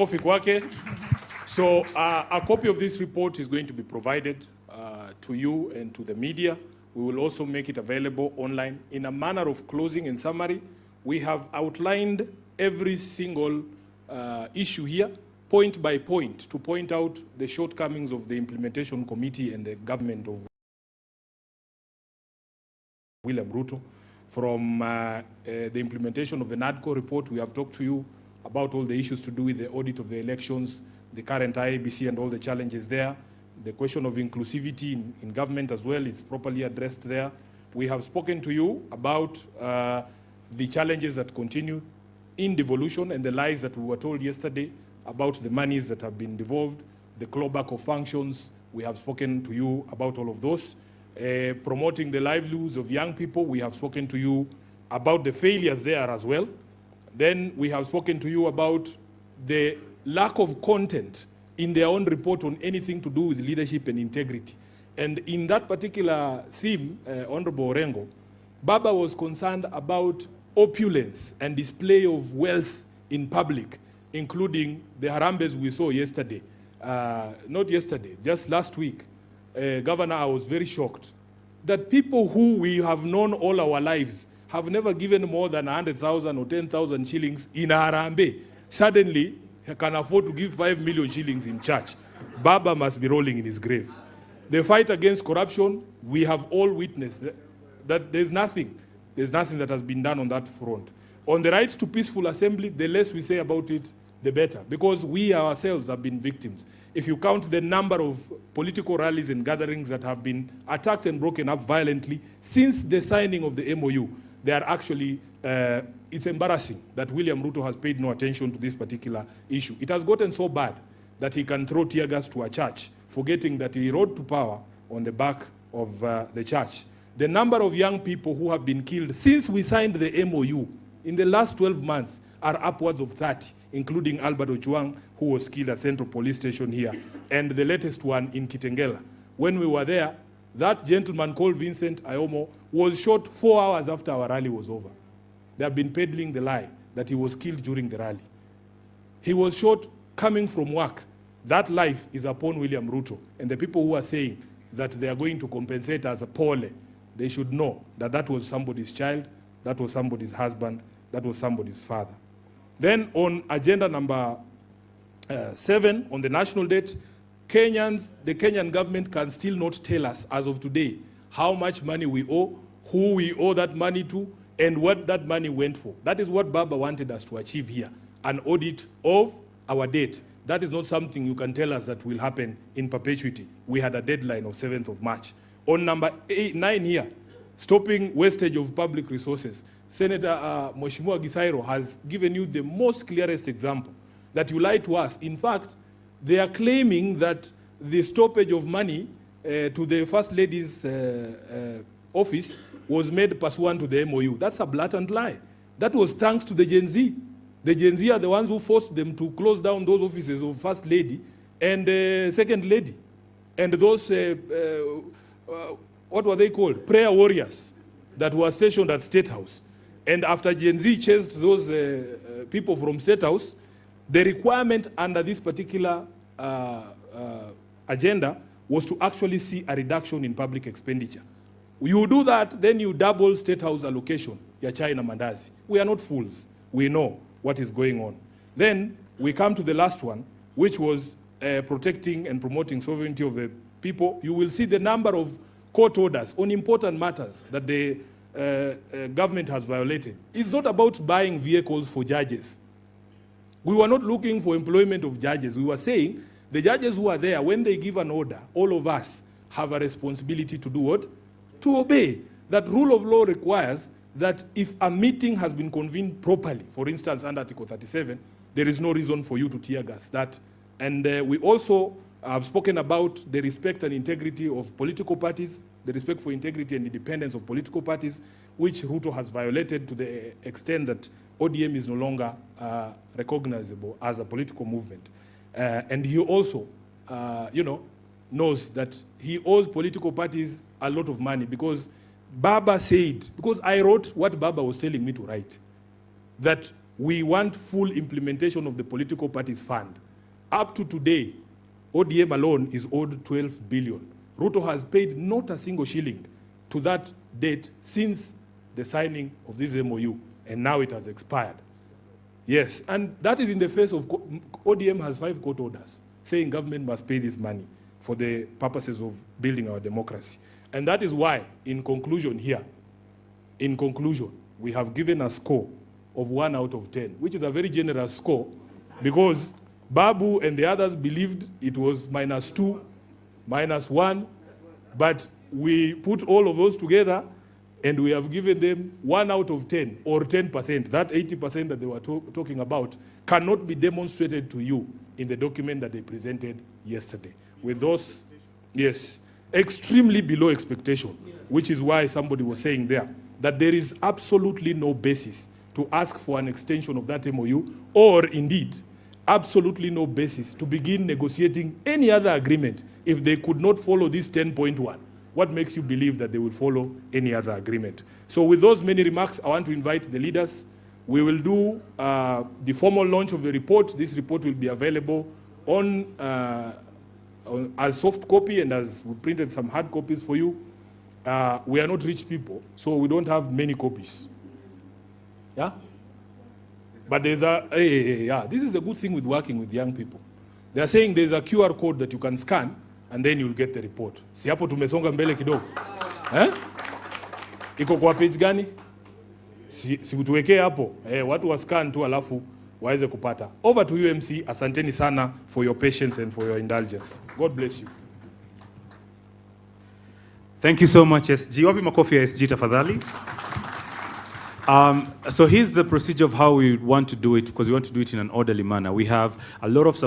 kwake. So a copy of this report is going to be provided to you and to the media. We will also make it available online. In a manner of closing and summary, we have outlined every single issue here, point by point, to point out the shortcomings of the implementation committee and the government of William Ruto. From the implementation of the NADCO report, we have talked to you about all the issues to do with the audit of the elections, the current IEBC and all the challenges there. The question of inclusivity in government as well is properly addressed there. We have spoken to you about the challenges that continue in devolution and the lies that we were told yesterday about the monies that have been devolved, the clawback of functions. We have spoken to you about all of those. Promoting the livelihoods of young people, we have spoken to you about the failures there as well. Then we have spoken to you about the lack of content in their own report on anything to do with leadership and integrity. And in that particular theme, Honorable Orengo, Baba was concerned about opulence and display of wealth in public, including the harambes we saw yesterday. Not yesterday, just last week. Governor, I was very shocked that people who we have known all our lives have never given more than 100,000 or 10,000 shillings in a harambe. Suddenly, he can afford to give 5 million shillings in church. Baba must be rolling in his grave. The fight against corruption, we have all witnessed that there's nothing that has been done on that front. On the right to peaceful assembly, the less we say about it, the better, because we ourselves have been victims. If you count the number of political rallies and gatherings that have been attacked and broken up violently since the signing of the MOU, they are actually, it's embarrassing that William Ruto has paid no attention to this particular issue. It has gotten so bad that he can throw tear gas to a church, forgetting that he rode to power on the back of the church. The number of young people who have been killed since we signed the MOU in the last 12 months are upwards of 30, including Albert Ojuang, who was killed at Central Police Station here, and the latest one in Kitengela. When we were there, that gentleman called Vincent Ayomo was shot 4 hours after our rally was over. They have been peddling the lie that he was killed during the rally. He was shot coming from work. That life is upon William Ruto. And the people who are saying that they are going to compensate as a pole, they should know that that was somebody's child, that was somebody's husband, that was somebody's father. Then on agenda number 7, on the national debt, the Kenyan government can still not tell us as of today how much money we owe, who we owe that money to, and what that money went for. That is what Baba wanted us to achieve here, an audit of our debt. That is not something you can tell us that will happen in perpetuity. We had a deadline of 7th of March. On number 9 here, stopping wastage of public resources, Senator Mheshimiwa Gisairo has given you the most clearest example that you lied to us. In fact, they are claiming that the stoppage of money to the First Lady's office was made pursuant to the MOU. That's a blatant lie. That was thanks to the Gen Z. The Gen Z are the ones who forced them to close down those offices of First Lady and Second Lady. And those, what were they called? Prayer warriors that were stationed at State House. And after Gen Z chased those people from State House, the requirement under this particular agenda was to actually see a reduction in public expenditure. You do that, then you double State House allocation, ya China Mandazi. We are not fools. We know what is going on. Then we come to the last one, which was protecting and promoting sovereignty of the people. You will see the number of court orders on important matters that the government has violated. It's not about buying vehicles for judges. We were not looking for employment of judges. We were saying the judges who are there, when they give an order, all of us have a responsibility to do what? To obey. That rule of law requires that if a meeting has been convened properly, for instance, under Article 37, there is no reason for you to tear gas that. And we also have spoken about the respect and integrity of political parties, the respect for integrity and independence of political parties, which Ruto has violated to the extent that ODM is no longer recognizable as a political movement. And he also, knows that he owes political parties a lot of money because Baba said, because I wrote what Baba was telling me to write, that We want full implementation of the political parties fund. Up to today, ODM alone is owed 12 billion. Ruto has paid not a single shilling to that date since the signing of this MOU, and now it has expired. Yes, and that is in the face of, ODM has 5 court orders saying government must pay this money for the purposes of building our democracy. And that is why, in conclusion, we have given a score of 1 out of 10, which is a very generous score, because Babu and the others believed it was -2, -1, but we put all of those together and we have given them 1 out of 10, or 10%. That 80% that they were talking about cannot be demonstrated to you in the document that they presented yesterday. With those, yes, extremely below expectation, which is why somebody was saying there that there is absolutely no basis to ask for an extension of that MOU, or indeed, absolutely no basis to begin negotiating any other agreement if they could not follow this 10.1. What makes you believe that they will follow any other agreement? So with those many remarks, I want to invite the leaders. We will do the formal launch of the report. This report will be available as soft copy, and as we printed some hard copies for you. We are not rich people, so we don't have many copies. Yeah? But there's this is the good thing with working with young people. They are saying there's a QR code that you can scan, and then you'll get the report. Si hapo tumesonga mbele kidogo. Iko kwa page gani? Si tuwekee hapo. Watu wa scan tu alafu waweze kupata. Over to you, MC. Asanteni sana for your patience and for your indulgence. God bless you. Thank you so much, SG. Wapi makofi ya SG tafadhali? So here's the procedure of how we want to do it, because we want to do it in an orderly manner. We have a lot of